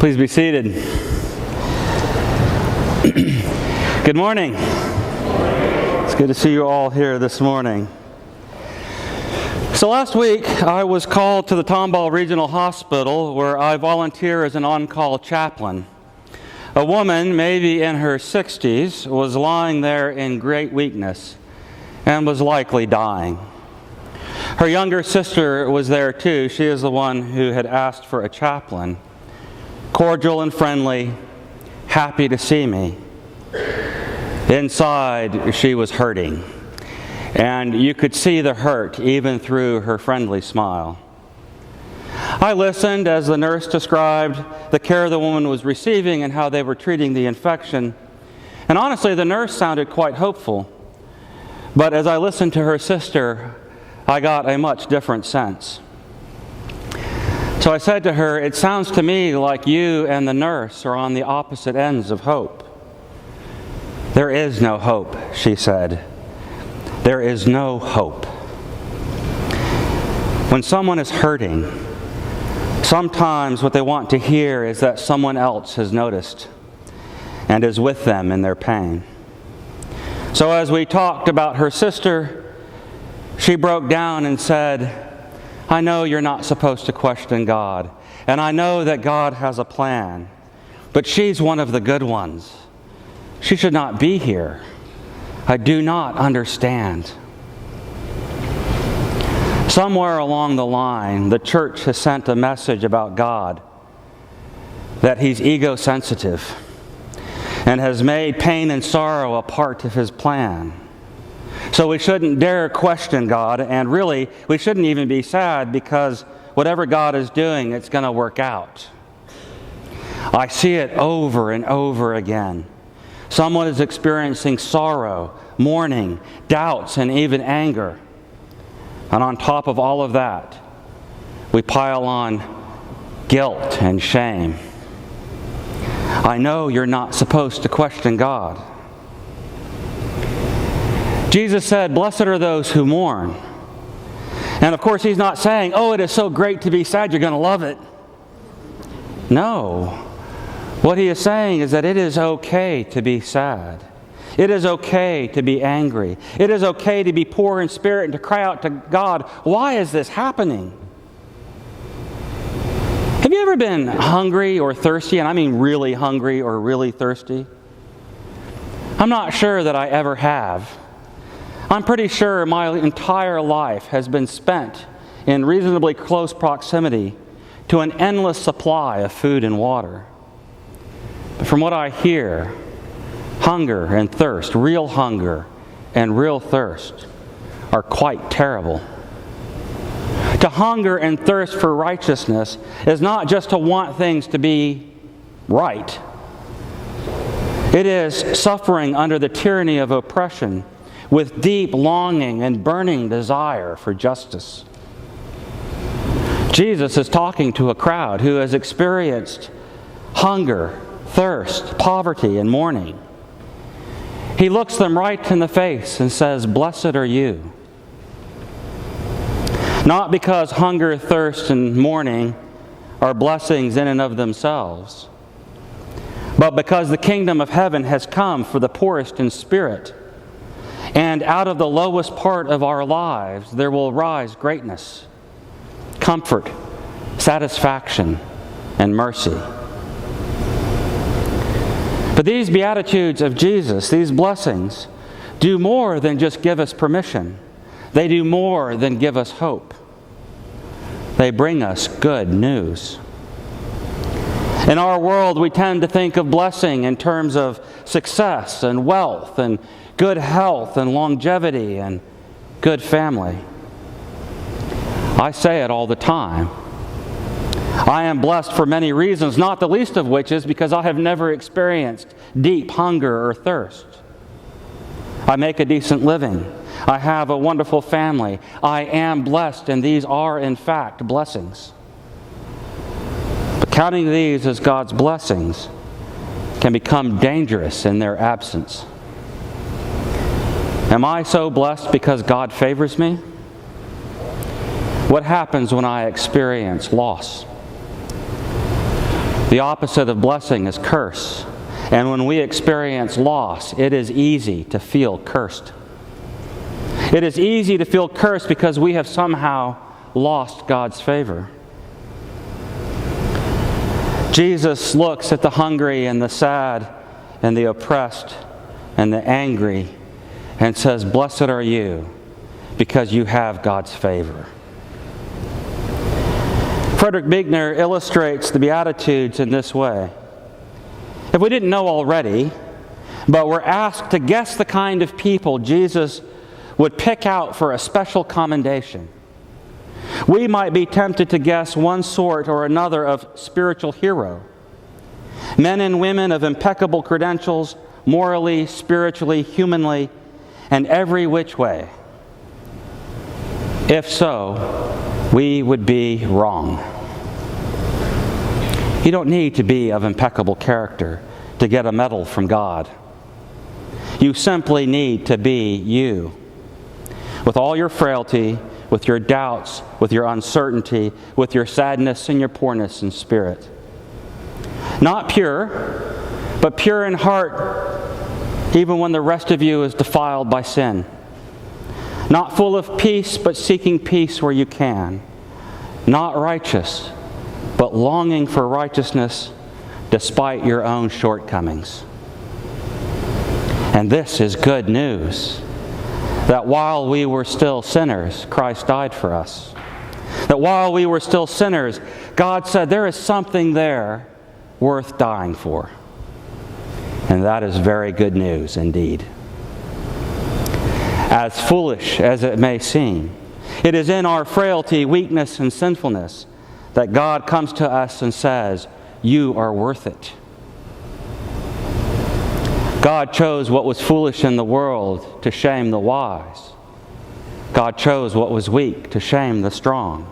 Please be seated. Good morning. It's good to see you all here this morning. So last week, I was called to the Tomball Regional Hospital where I volunteer as an on-call chaplain. A woman, maybe in her 60s, was lying there in great weakness and was likely dying. Her younger sister was there too. She is the one who had asked for a chaplain. Cordial and friendly, happy to see me. Inside, she was hurting, and you could see the hurt even through her friendly smile. I listened as the nurse described the care the woman was receiving and how they were treating the infection. And honestly, the nurse sounded quite hopeful. But as I listened to her sister, I got a much different sense. So I said to her, "It sounds to me like you and the nurse are on the opposite ends of hope." "There is no hope," she said. "There is no hope." When someone is hurting, sometimes what they want to hear is that someone else has noticed and is with them in their pain. So as we talked about her sister, she broke down and said, "I know you're not supposed to question God, and I know that God has a plan, but she's one of the good ones. She should not be here. I do not understand." Somewhere along the line, the church has sent a message about God, that He's ego-sensitive and has made pain and sorrow a part of His plan. So we shouldn't dare question God, and really, we shouldn't even be sad because whatever God is doing, it's going to work out. I see it over and over again. Someone is experiencing sorrow, mourning, doubts, and even anger. And on top of all of that, we pile on guilt and shame. I know you're not supposed to question God. Jesus said, "Blessed are those who mourn." And of course, He's not saying, "Oh, it is so great to be sad, you're going to love it." No. What He is saying is that it is okay to be sad. It is okay to be angry. It is okay to be poor in spirit and to cry out to God, "Why is this happening?" Have you ever been hungry or thirsty? And I mean really hungry or really thirsty? I'm not sure that I ever have. I'm pretty sure my entire life has been spent in reasonably close proximity to an endless supply of food and water. But from what I hear, hunger and thirst, real hunger and real thirst, are quite terrible. To hunger and thirst for righteousness is not just to want things to be right. It is suffering under the tyranny of oppression with deep longing and burning desire for justice. Jesus is talking to a crowd who has experienced hunger, thirst, poverty, and mourning. He looks them right in the face and says, "Blessed are you." Not because hunger, thirst, and mourning are blessings in and of themselves, but because the kingdom of heaven has come for the poorest in spirit. And out of the lowest part of our lives, there will rise greatness, comfort, satisfaction, and mercy. But these beatitudes of Jesus, these blessings, do more than just give us permission. They do more than give us hope. They bring us good news. In our world, we tend to think of blessing in terms of success and wealth and good health and longevity and good family. I say it all the time. I am blessed for many reasons, not the least of which is because I have never experienced deep hunger or thirst. I make a decent living. I have a wonderful family. I am blessed, and these are, in fact, blessings. But counting these as God's blessings can become dangerous in their absence. Am I so blessed because God favors me? What happens when I experience loss? The opposite of blessing is curse. And when we experience loss, it is easy to feel cursed. It is easy to feel cursed because we have somehow lost God's favor. Jesus looks at the hungry and the sad and the oppressed and the angry and says, "Blessed are you, because you have God's favor." Frederick Buechner illustrates the Beatitudes in this way. If we didn't know already, but were asked to guess the kind of people Jesus would pick out for a special commendation, we might be tempted to guess one sort or another of spiritual hero. Men and women of impeccable credentials, morally, spiritually, humanly, and every which way. If so, we would be wrong. You don't need to be of impeccable character to get a medal from God. You simply need to be you. With all your frailty, with your doubts, with your uncertainty, with your sadness and your poorness in spirit. Not pure, but pure in heart, even when the rest of you is defiled by sin. Not full of peace, but seeking peace where you can. Not righteous, but longing for righteousness despite your own shortcomings. And this is good news, that while we were still sinners, Christ died for us. That while we were still sinners, God said there is something there worth dying for. And that is very good news indeed. As foolish as it may seem, it is in our frailty, weakness, and sinfulness that God comes to us and says, "You are worth it." God chose what was foolish in the world to shame the wise. God chose what was weak to shame the strong.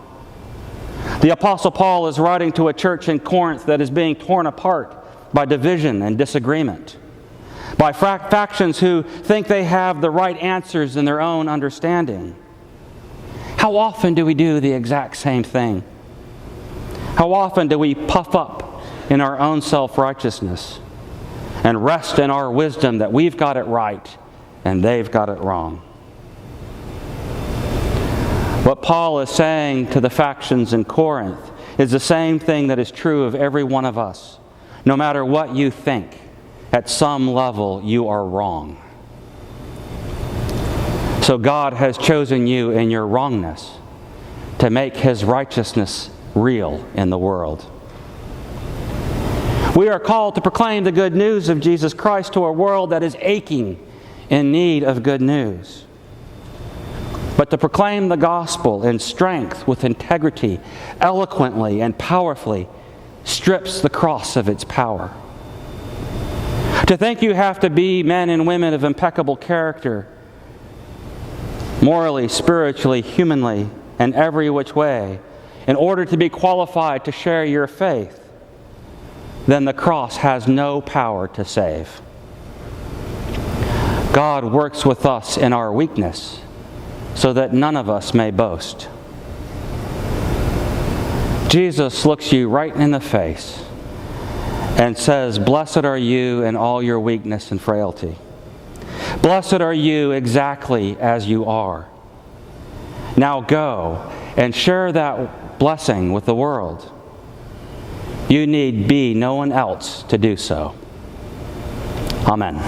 The Apostle Paul is writing to a church in Corinth that is being torn apart by division and disagreement, by factions who think they have the right answers in their own understanding. How often do we do the exact same thing? How often do we puff up in our own self-righteousness and rest in our wisdom that we've got it right and they've got it wrong? What Paul is saying to the factions in Corinth is the same thing that is true of every one of us. No matter what you think, at some level you are wrong. So God has chosen you in your wrongness to make His righteousness real in the world. We are called to proclaim the good news of Jesus Christ to a world that is aching in need of good news. But to proclaim the gospel in strength, with integrity, eloquently and powerfully, strips the cross of its power. To think you have to be men and women of impeccable character, morally, spiritually, humanly, and every which way, in order to be qualified to share your faith, then the cross has no power to save. God works with us in our weakness, so that none of us may boast. Jesus looks you right in the face and says, "Blessed are you in all your weakness and frailty. Blessed are you exactly as you are. Now go and share that blessing with the world. You need be no one else to do so." Amen.